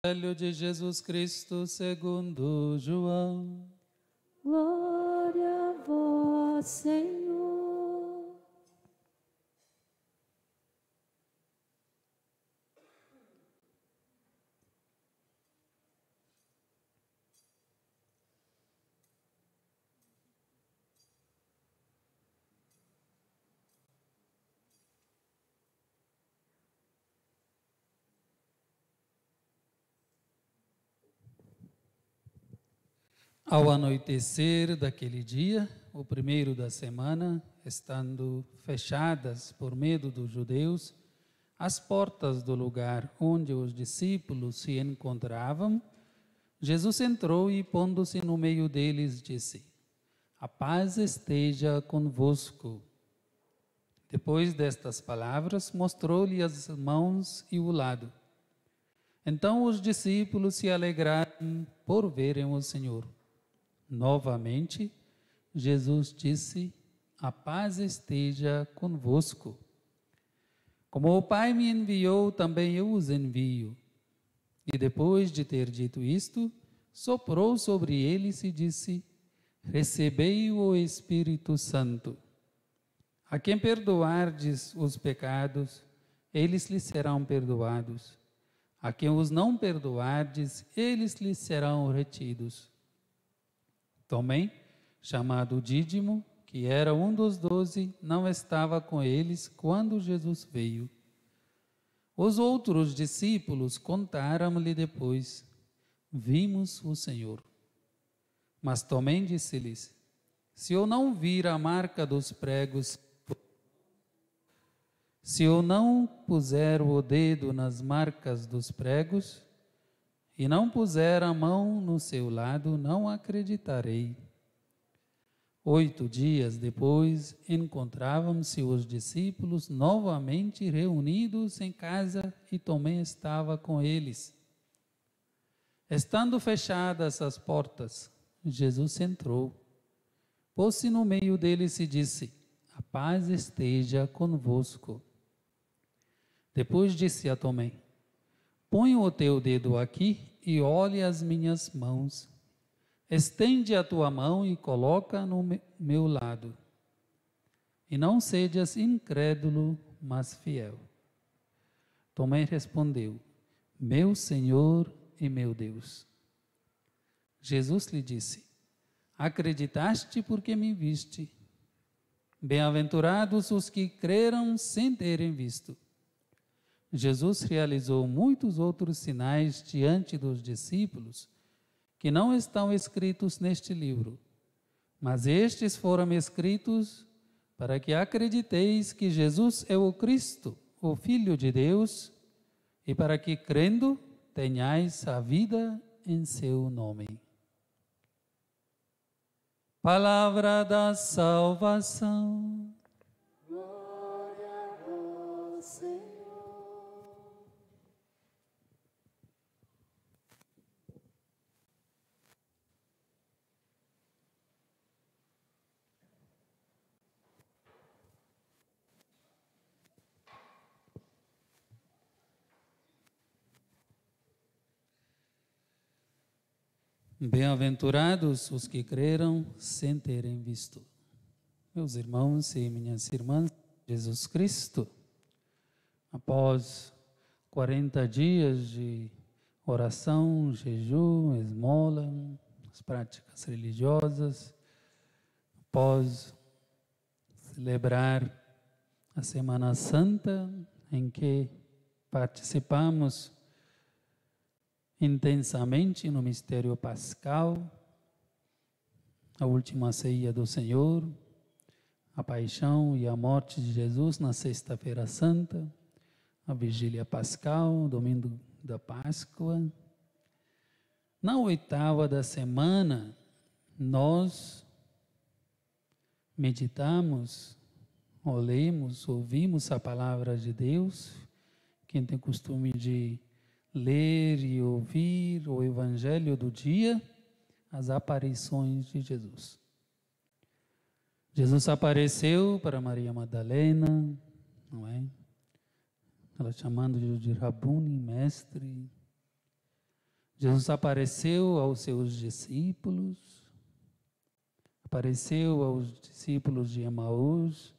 Evangelho de Jesus Cristo segundo João. Glória a vós, Senhor. Ao anoitecer daquele dia, o primeiro da semana, estando fechadas por medo dos judeus, as portas do lugar onde os discípulos se encontravam, Jesus entrou e, pondo-se no meio deles, disse: "A paz esteja convosco." Depois destas palavras, mostrou-lhe as mãos e o lado. Então os discípulos se alegraram por verem o Senhor. Novamente, Jesus disse: "A paz esteja convosco. Como o Pai me enviou, também eu os envio." E depois de ter dito isto, soprou sobre eles e disse: "Recebei o Espírito Santo. A quem perdoardes os pecados, eles lhes serão perdoados. A quem os não perdoardes, eles lhes serão retidos." Tomé, chamado Dídimo, que era um dos 12, não estava com eles quando Jesus veio. Os outros discípulos contaram-lhe depois: "Vimos o Senhor." Mas Tomé disse-lhes: "Se eu não vir a marca dos pregos, se eu não puser o dedo nas marcas dos pregos, e não puser a mão no seu lado, não acreditarei." 8 dias depois, encontravam-se os discípulos novamente reunidos em casa e Tomé estava com eles. Estando fechadas as portas, Jesus entrou, pôs-se no meio deles e disse: "A paz esteja convosco." Depois disse a Tomé: "Põe o teu dedo aqui e olhe as minhas mãos. Estende a tua mão e coloca no meu lado. E não sejas incrédulo, mas fiel." Tomé respondeu: "Meu Senhor e meu Deus." Jesus lhe disse: "Acreditaste porque me viste. Bem-aventurados os que creram sem terem visto." Jesus realizou muitos outros sinais diante dos discípulos que não estão escritos neste livro, mas estes foram escritos para que acrediteis que Jesus é o Cristo, o Filho de Deus, e para que, crendo, tenhais a vida em seu nome. Palavra da salvação. Glória a vós, Senhor. Bem-aventurados os que creram sem terem visto. Meus irmãos e minhas irmãs, Jesus Cristo, após 40 dias de oração, jejum, esmola, as práticas religiosas, após celebrar a Semana Santa, em que participamos intensamente no mistério pascal, a última ceia do Senhor, a paixão e a morte de Jesus na Sexta-feira Santa, a vigília pascal, o domingo da Páscoa. Na 8ª da semana, nós meditamos, ou lemos, ouvimos a palavra de Deus. Quem tem costume de ler e ouvir o Evangelho do dia, as aparições de Jesus. Jesus apareceu para Maria Madalena, não é? Ela chamando de Rabuni, mestre. Jesus apareceu aos seus discípulos, apareceu aos discípulos de Emaús,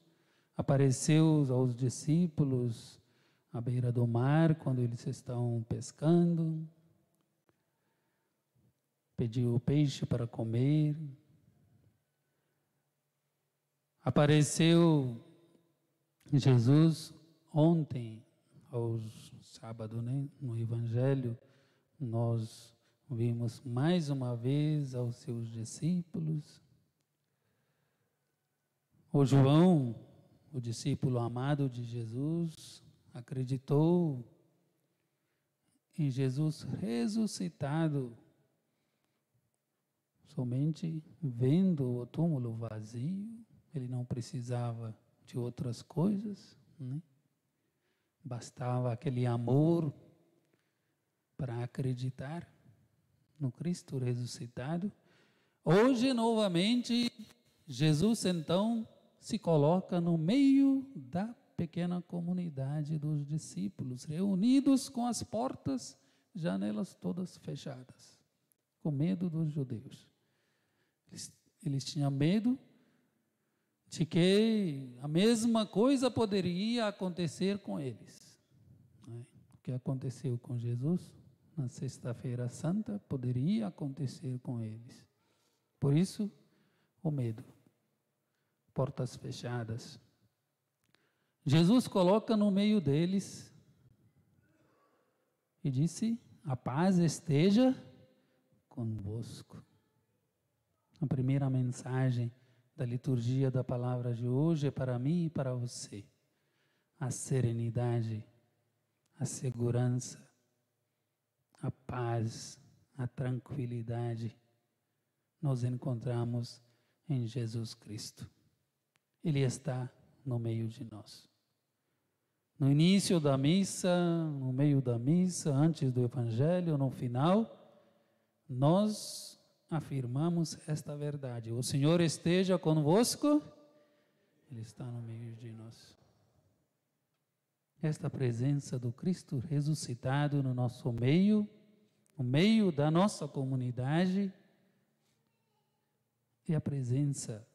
apareceu aos discípulos à beira do mar, quando eles estão pescando, pediu peixe para comer. Apareceu Jesus ontem, ao sábado, né? No Evangelho, nós vimos mais uma vez aos seus discípulos. O João, o discípulo amado de Jesus, acreditou em Jesus ressuscitado, somente vendo o túmulo vazio. Ele não precisava de outras coisas, né? Bastava aquele amor para acreditar no Cristo ressuscitado. Hoje, novamente, Jesus então se coloca no meio da pequena comunidade dos discípulos, reunidos com as portas, janelas todas fechadas, com medo dos judeus. Eles tinham medo de que a mesma coisa poderia acontecer com eles. O que aconteceu com Jesus na Sexta-feira Santa poderia acontecer com eles. Por isso, o medo. Portas fechadas. Jesus coloca no meio deles e disse: a paz esteja convosco. A primeira mensagem da liturgia da palavra de hoje é para mim e para você. A serenidade, a segurança, a paz, a tranquilidade, nós encontramos em Jesus Cristo. Ele está no meio de nós. No início da missa, no meio da missa, antes do Evangelho, no final, nós afirmamos esta verdade: o Senhor esteja convosco, Ele está no meio de nós. Esta presença do Cristo ressuscitado no nosso meio, no meio da nossa comunidade, é a presença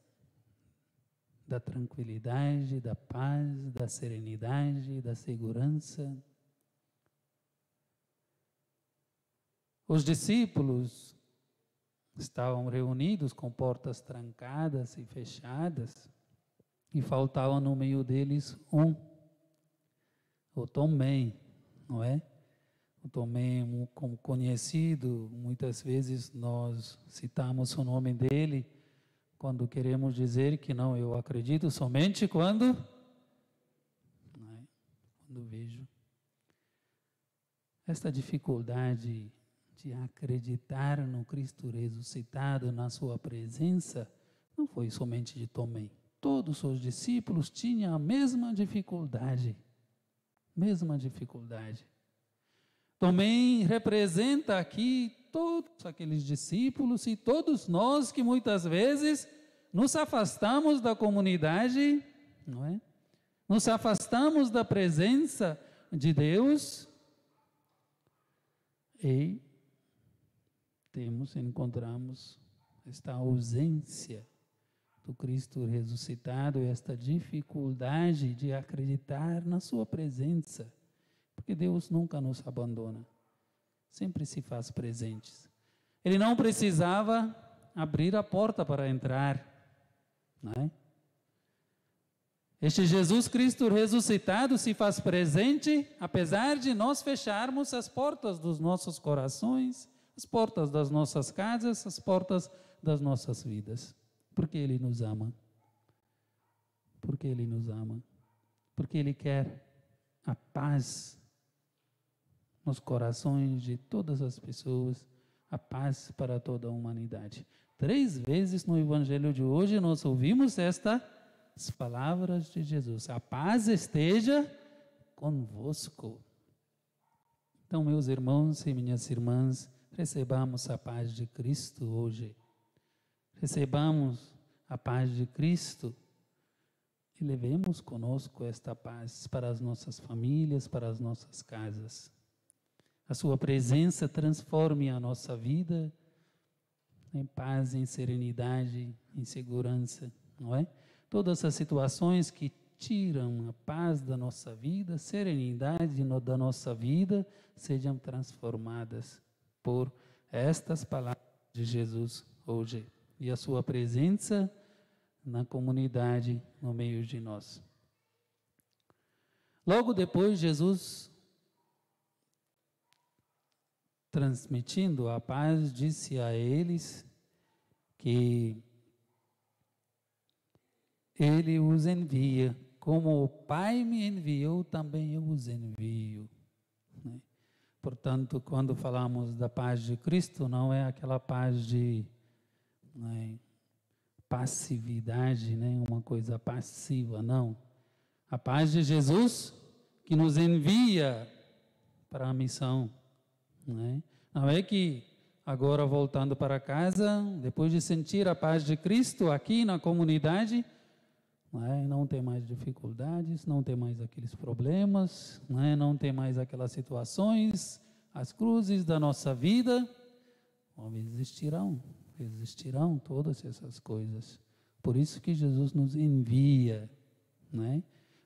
da tranquilidade, da paz, da serenidade, da segurança. Os discípulos estavam reunidos com portas trancadas e fechadas, e faltava no meio deles o Tomé, não é? O Tomé, como conhecido, muitas vezes nós citamos o nome dele quando queremos dizer que não, eu acredito somente quando vejo. Esta dificuldade de acreditar no Cristo ressuscitado, na sua presença, não foi somente de Tomé. Todos os discípulos tinham a mesma dificuldade. Tomé representa aqui todos aqueles discípulos e todos nós que muitas vezes nos afastamos da comunidade, não é? Nos afastamos da presença de Deus e encontramos esta ausência do Cristo ressuscitado, esta dificuldade de acreditar na sua presença, porque Deus nunca nos abandona, sempre se faz presentes. Ele não precisava abrir a porta para entrar, não é? Este Jesus Cristo ressuscitado se faz presente, apesar de nós fecharmos as portas dos nossos corações, as portas das nossas casas, as portas das nossas vidas. Porque Ele nos ama. Porque Ele nos ama. Porque Ele quer a paz nos corações de todas as pessoas, a paz para toda a humanidade. 3 vezes no Evangelho de hoje nós ouvimos estas palavras de Jesus: a paz esteja convosco. Então, meus irmãos e minhas irmãs, recebamos a paz de Cristo hoje. Recebamos a paz de Cristo e levemos conosco esta paz para as nossas famílias, para as nossas casas. a sua presença transforme a nossa vida em paz, em serenidade, em segurança, não é? Todas essas situações que tiram a paz da nossa vida, serenidade da nossa vida, sejam transformadas por estas palavras de Jesus hoje e a sua presença na comunidade, no meio de nós. Logo depois, Jesus, transmitindo a paz, disse a eles que Ele os envia, como o Pai me enviou, também eu os envio. Né? Portanto, quando falamos da paz de Cristo, não é aquela paz de passividade, né? Uma coisa passiva, não. A paz de Jesus que nos envia para a missão. Né? Não é que agora voltando para casa, depois de sentir a paz de Cristo aqui na comunidade, não tem mais dificuldades, não tem mais aqueles problemas, não tem mais aquelas situações, as cruzes da nossa vida, existirão todas essas coisas. Por isso que Jesus nos envia,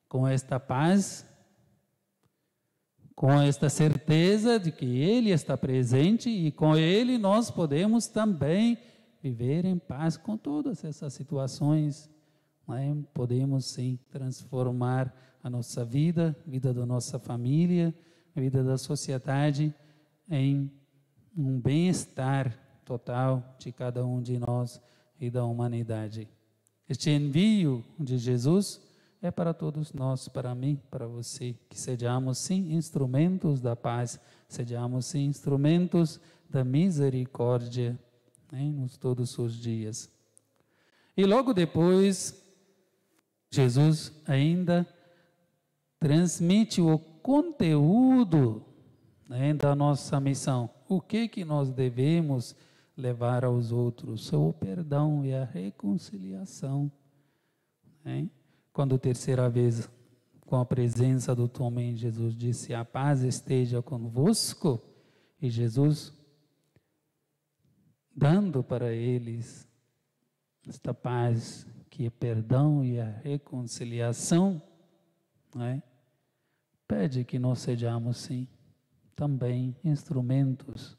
com esta paz, com esta certeza de que Ele está presente e com Ele nós podemos também viver em paz com todas essas situações. Podemos sim transformar a nossa vida, a vida da nossa família, a vida da sociedade em um bem-estar total de cada um de nós e da humanidade. Este envio de Jesus é para todos nós, para mim, para você, que sejamos sim instrumentos da paz, sejamos sim instrumentos da misericórdia, nos todos os dias. E logo depois, Jesus ainda transmite o conteúdo da nossa missão. O que nós devemos levar aos outros? O perdão e a reconciliação. Quando terceira vez, com a presença do Tomé, Jesus disse: a paz esteja convosco. E Jesus, dando para eles esta paz, que é perdão e a reconciliação, pede que nós sejamos, sim, também instrumentos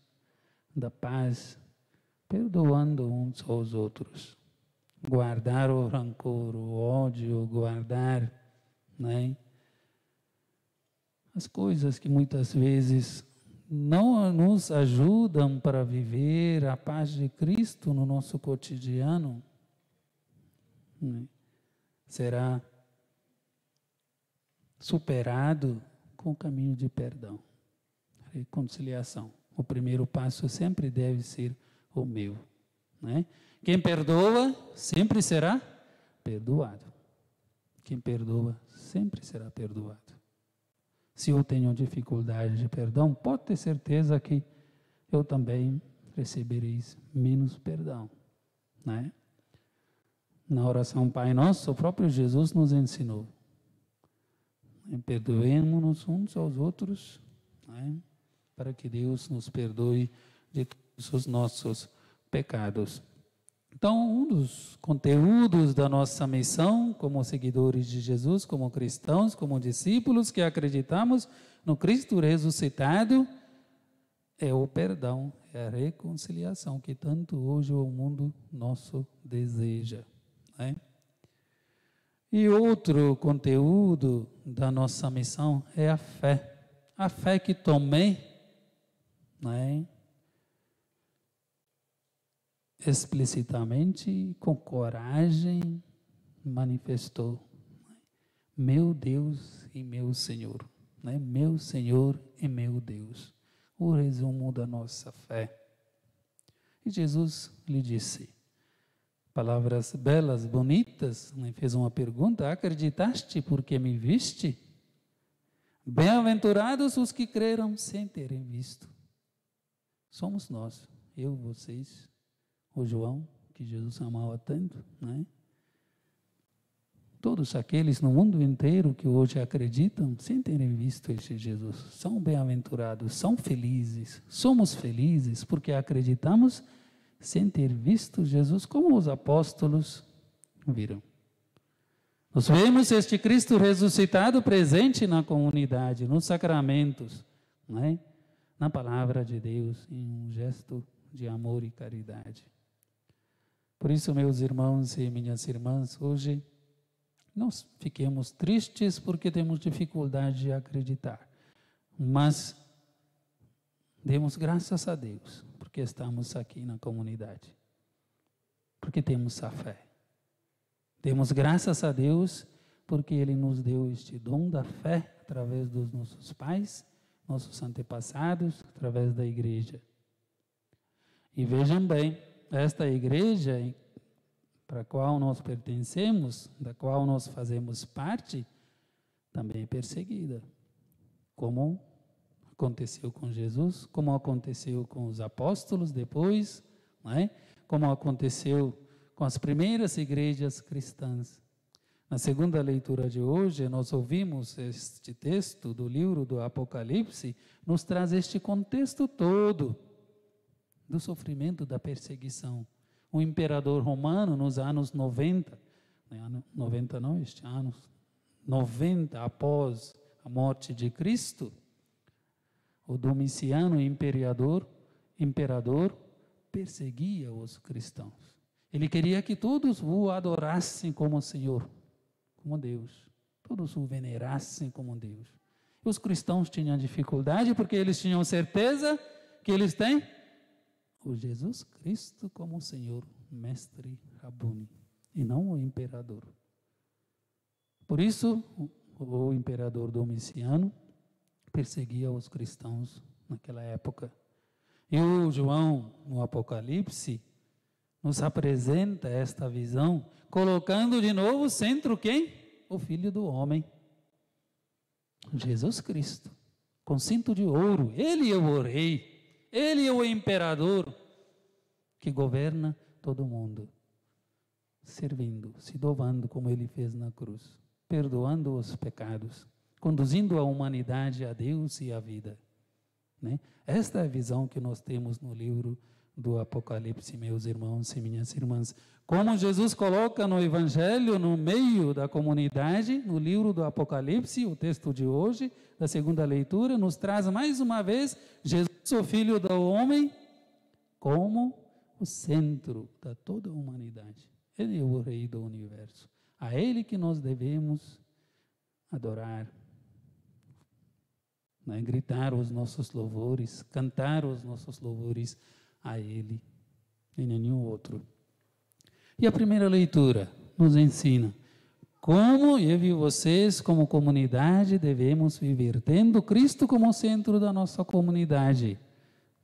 da paz, perdoando uns aos outros. Guardar o rancor, o ódio, guardar as coisas que muitas vezes não nos ajudam para viver a paz de Cristo no nosso cotidiano, será superado com o caminho de perdão, reconciliação. O primeiro passo sempre deve ser o meu. Quem perdoa sempre será perdoado. Quem perdoa sempre será perdoado. Se eu tenho dificuldade de perdão, pode ter certeza que eu também receberei menos perdão. Na oração Pai Nosso, o próprio Jesus nos ensinou. Perdoemos-nos uns aos outros, para que Deus nos perdoe de todos os nossos pecados. Então, um dos conteúdos da nossa missão, como seguidores de Jesus, como cristãos, como discípulos que acreditamos no Cristo ressuscitado, é o perdão, é a reconciliação que tanto hoje o mundo nosso deseja. E outro conteúdo da nossa missão é a fé. A fé que Tomé, explicitamente e com coragem manifestou: meu Deus e meu Senhor, meu Senhor e meu Deus, o resumo da nossa fé. E Jesus lhe disse, palavras belas, bonitas, fez uma pergunta: acreditaste porque me viste? Bem-aventurados os que creram sem terem visto. Somos nós, eu, vocês, o João, que Jesus amava tanto, Todos aqueles no mundo inteiro que hoje acreditam, sem terem visto este Jesus, são bem-aventurados, são felizes. Somos felizes porque acreditamos sem ter visto Jesus como os apóstolos viram. Nós vemos este Cristo ressuscitado presente na comunidade, nos sacramentos, não é? Na palavra de Deus, em um gesto de amor e caridade. Por isso, meus irmãos e minhas irmãs, hoje não fiquemos tristes porque temos dificuldade de acreditar, mas demos graças a Deus porque estamos aqui na comunidade, porque temos a fé. Demos graças a Deus porque Ele nos deu este dom da fé através dos nossos pais, nossos antepassados, através da igreja. E vejam bem, esta igreja para a qual nós pertencemos, da qual nós fazemos parte, também é perseguida. Como aconteceu com Jesus, como aconteceu com os apóstolos depois, não é? Como aconteceu com as primeiras igrejas cristãs. Na segunda leitura de hoje, nós ouvimos este texto do livro do Apocalipse, nos traz este contexto todo do sofrimento, da perseguição. O imperador romano, nos anos 90, 90 após a morte de Cristo, o Domiciano, imperador, perseguia os cristãos. Ele queria que todos o adorassem como Senhor, como Deus. Todos o venerassem como Deus. E os cristãos tinham dificuldade porque eles tinham certeza que eles têm o Jesus Cristo como Senhor, Mestre, Rabuni, e não o imperador. Por isso, o imperador Domiciano perseguia os cristãos naquela época. E o João, no Apocalipse, nos apresenta esta visão, colocando de novo o centro quem? O Filho do Homem, Jesus Cristo, com cinto de ouro. Ele é o rei. Ele é o imperador que governa todo mundo, servindo, se doando como ele fez na cruz, perdoando os pecados, conduzindo a humanidade a Deus e à vida. Né? Esta é a visão que nós temos no livro do Apocalipse, meus irmãos e minhas irmãs. Como Jesus coloca no Evangelho, no meio da comunidade, no livro do Apocalipse, o texto de hoje, da segunda leitura, nos traz mais uma vez Jesus, o Filho do Homem, como o centro da toda a humanidade. Ele é o Rei do Universo. A Ele que nós devemos adorar, né? Gritar os nossos louvores, cantar os nossos louvores a Ele e nenhum outro. E a primeira leitura nos ensina como eu e vocês, como comunidade, devemos viver, tendo Cristo como centro da nossa comunidade.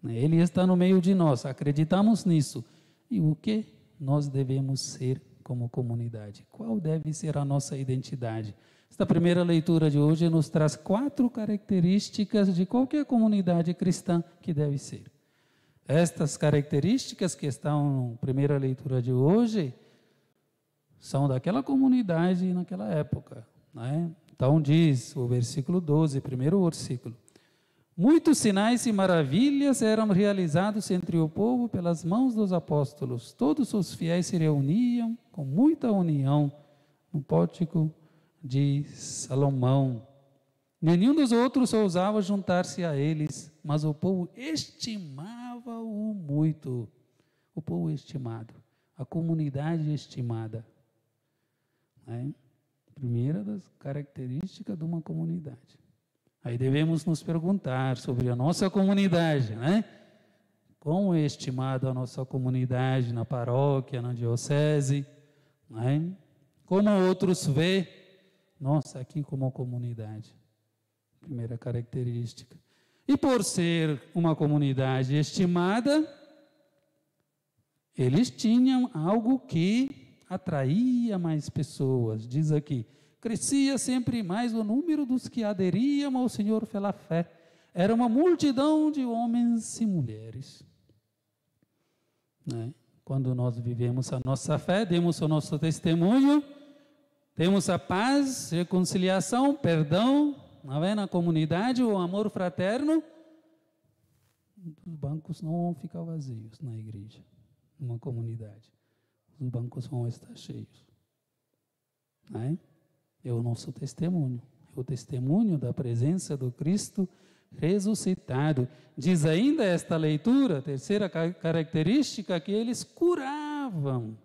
Ele está no meio de nós, acreditamos nisso. E o que nós devemos ser como comunidade? Qual deve ser a nossa identidade? Esta primeira leitura de hoje nos traz 4 características de qualquer comunidade cristã que deve ser. Estas características que estão na primeira leitura de hoje são daquela comunidade naquela época. Né? Então diz o versículo 12, primeiro versículo. Muitos sinais e maravilhas eram realizados entre o povo pelas mãos dos apóstolos. Todos os fiéis se reuniam com muita união no pórtico de Salomão. Nenhum dos outros ousava juntar-se a eles, mas o povo estimava-o muito. O povo estimado, a comunidade estimada. Né? Primeira das características de uma comunidade. Aí devemos nos perguntar sobre a nossa comunidade, né? Como é estimada a nossa comunidade na paróquia, na diocese, né? Como outros vê nós aqui como comunidade. Primeira característica. E por ser uma comunidade estimada, eles tinham algo que atraía mais pessoas. Diz aqui, crescia sempre mais o número dos que aderiam ao Senhor pela fé. Era uma multidão de homens e mulheres. Né? Quando nós vivemos a nossa fé, demos o nosso testemunho, Temos a paz, reconciliação, perdão, não é? Na comunidade, o amor fraterno. Os bancos não vão ficar vazios na igreja, numa comunidade. Os bancos vão estar cheios. Não é? É o nosso testemunho. É o testemunho da presença do Cristo ressuscitado. Diz ainda esta leitura, a terceira característica, que eles curavam.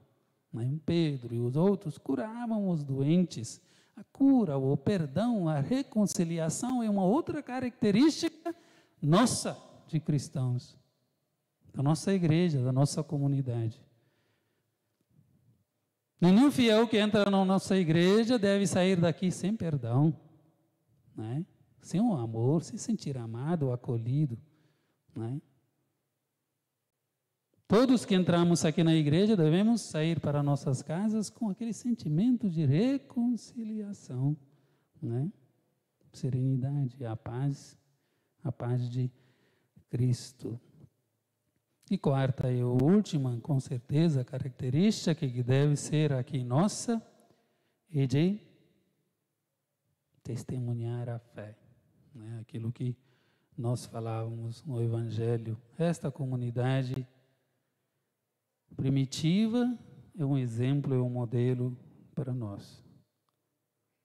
Pedro e os outros curavam os doentes. A cura, o perdão, a reconciliação é uma outra característica nossa, de cristãos, da nossa igreja, da nossa comunidade. Nenhum fiel que entra na nossa igreja deve sair daqui sem perdão, né? Sem o amor, sem sentir amado, acolhido, né? Todos que entramos aqui na igreja devemos sair para nossas casas com aquele sentimento de reconciliação, né? Serenidade, a paz de Cristo. E quarta e última, com certeza, característica que deve ser aqui nossa, é de testemunhar a fé, né? Aquilo que nós falávamos no Evangelho. Esta comunidade primitiva é um exemplo, é um modelo para nós.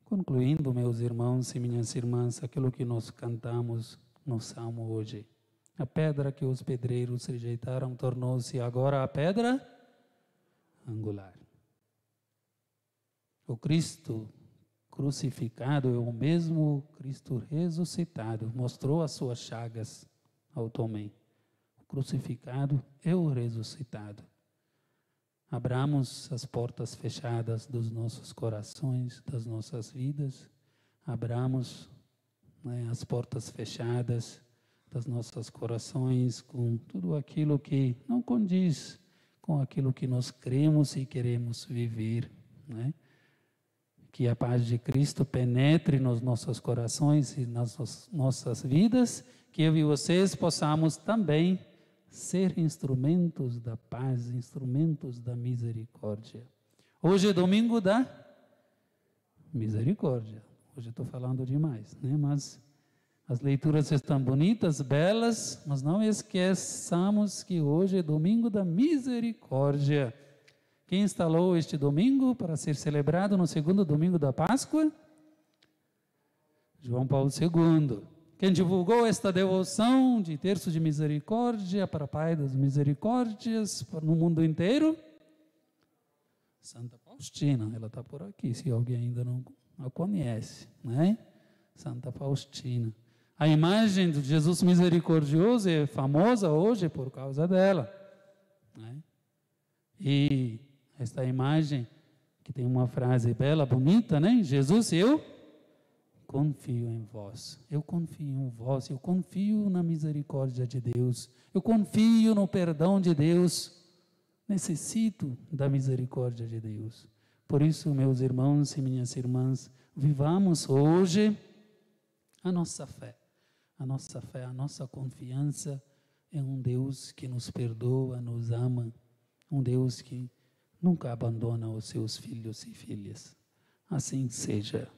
Concluindo, meus irmãos e minhas irmãs, aquilo que nós cantamos no Salmo hoje. A pedra que os pedreiros rejeitaram tornou-se agora a pedra angular. O Cristo crucificado é o mesmo Cristo ressuscitado. Mostrou as suas chagas ao Tomé. O crucificado é o ressuscitado. Abramos as portas fechadas dos nossos corações, das nossas vidas. Abramos, né, as portas fechadas das nossos corações com tudo aquilo que não condiz com aquilo que nós cremos e queremos viver, né? Que a paz de Cristo penetre nos nossos corações e nas nossas vidas, que eu e vocês possamos também ser instrumentos da paz, instrumentos da misericórdia. Hoje é domingo da misericórdia. Hoje estou falando demais, né? Mas as leituras estão bonitas, belas, mas não esqueçamos que hoje é domingo da misericórdia. Quem instalou este domingo para ser celebrado no segundo domingo da Páscoa? João Paulo II. Quem divulgou esta devoção de terço de misericórdia para Pai das Misericórdias no mundo inteiro? Santa Faustina, ela está por aqui, se alguém ainda não a conhece, né? Santa Faustina. A imagem de Jesus misericordioso é famosa hoje por causa dela, né? E esta imagem, que tem uma frase bela, bonita, né? Jesus, eu confio em vós, eu confio em vós, eu confio na misericórdia de Deus, eu confio no perdão de Deus, necessito da misericórdia de Deus. Por isso, meus irmãos e minhas irmãs, vivamos hoje a nossa fé, a nossa confiança em um Deus que nos perdoa, nos ama, um Deus que nunca abandona os seus filhos e filhas. Assim seja.